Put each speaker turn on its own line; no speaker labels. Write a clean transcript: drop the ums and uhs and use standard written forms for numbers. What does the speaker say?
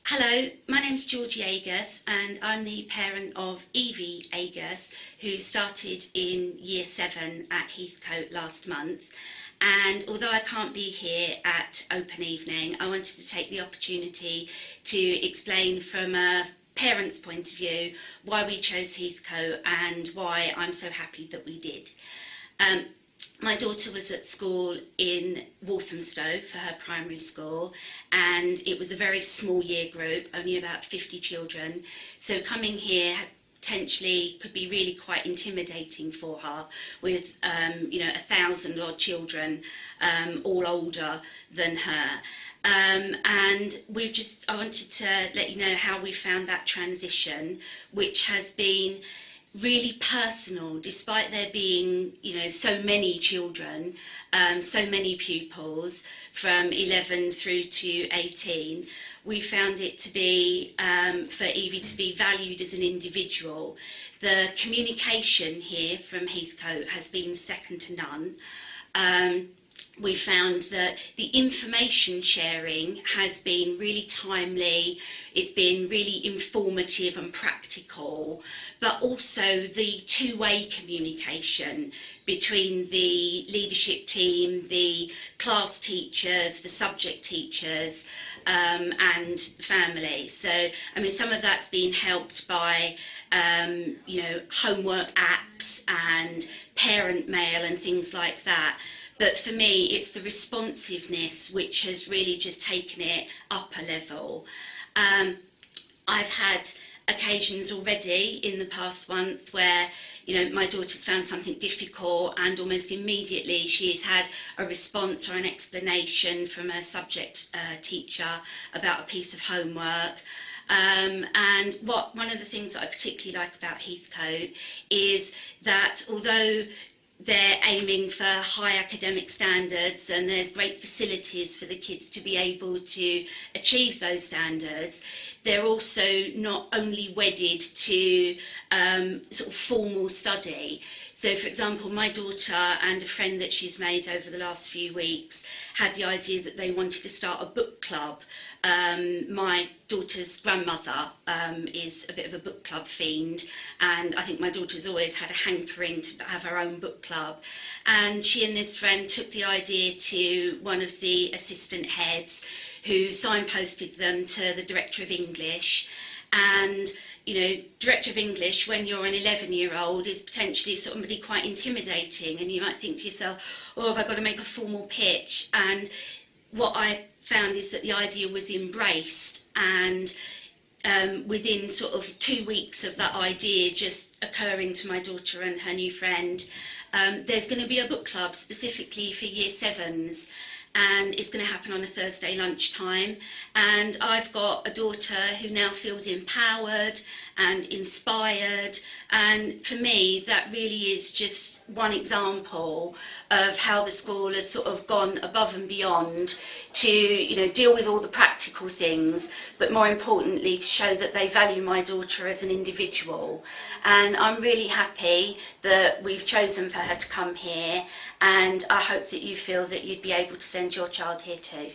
Hello, my name's Georgie Agass and I'm the parent of Evie Agass, who started in Year 7 at Heathcote last month. And although I can't be here at open evening, I wanted to take the opportunity to explain from a parent's point of view why we chose Heathcote and why I'm so happy that we did. My daughter was at school in Walthamstow for her primary school, and it was a very small year group, only about 50 children. So coming here potentially could be really quite intimidating for her with 1,000 odd children, all older than her. And I wanted to let you know how we found that transition, which has been really personal, despite there being, so many children, so many pupils from 11 through to 18. We found it to be, for Evie to be valued as an individual. The communication here from Heathcote has been second to none. We found that the information sharing has been really timely, it's been really informative and practical, but also the two-way communication between the leadership team, the class teachers, the subject teachers, and family. So, some of that's been helped by homework apps and parent mail and things like that. But for me, it's the responsiveness which has really just taken it up a level. I've had occasions already in the past month where, my daughter's found something difficult and almost immediately she's had a response or an explanation from her subject teacher about a piece of homework. And one of the things that I particularly like about Heathcote is that although they're aiming for high academic standards and there's great facilities for the kids to be able to achieve those standards, they're also not only wedded to sort of formal study. So, for example, my daughter and a friend that she's made over the last few weeks had the idea that they wanted to start a book club. My daughter's grandmother is a bit of a book club fiend, and I think my daughter's always had a hankering to have her own book club. And she and this friend took the idea to one of the assistant heads, who signposted them to the director of English. And director of English, when you're an 11-year-old, is potentially somebody quite intimidating, and you might think to yourself, oh, have I got to make a formal pitch? And what I found is that the idea was embraced, and within sort of 2 weeks of that idea just occurring to my daughter and her new friend, there's going to be a book club specifically for Year 7s. And it's going to happen on a Thursday lunchtime. And I've got a daughter who now feels empowered and inspired. And for me, that really is just one example of how the school has sort of gone above and beyond to, deal with all the practical things, but more importantly, to show that they value my daughter as an individual. And I'm really happy that we've chosen for her to come here, and I hope that you feel that you'd be able to send your child here too.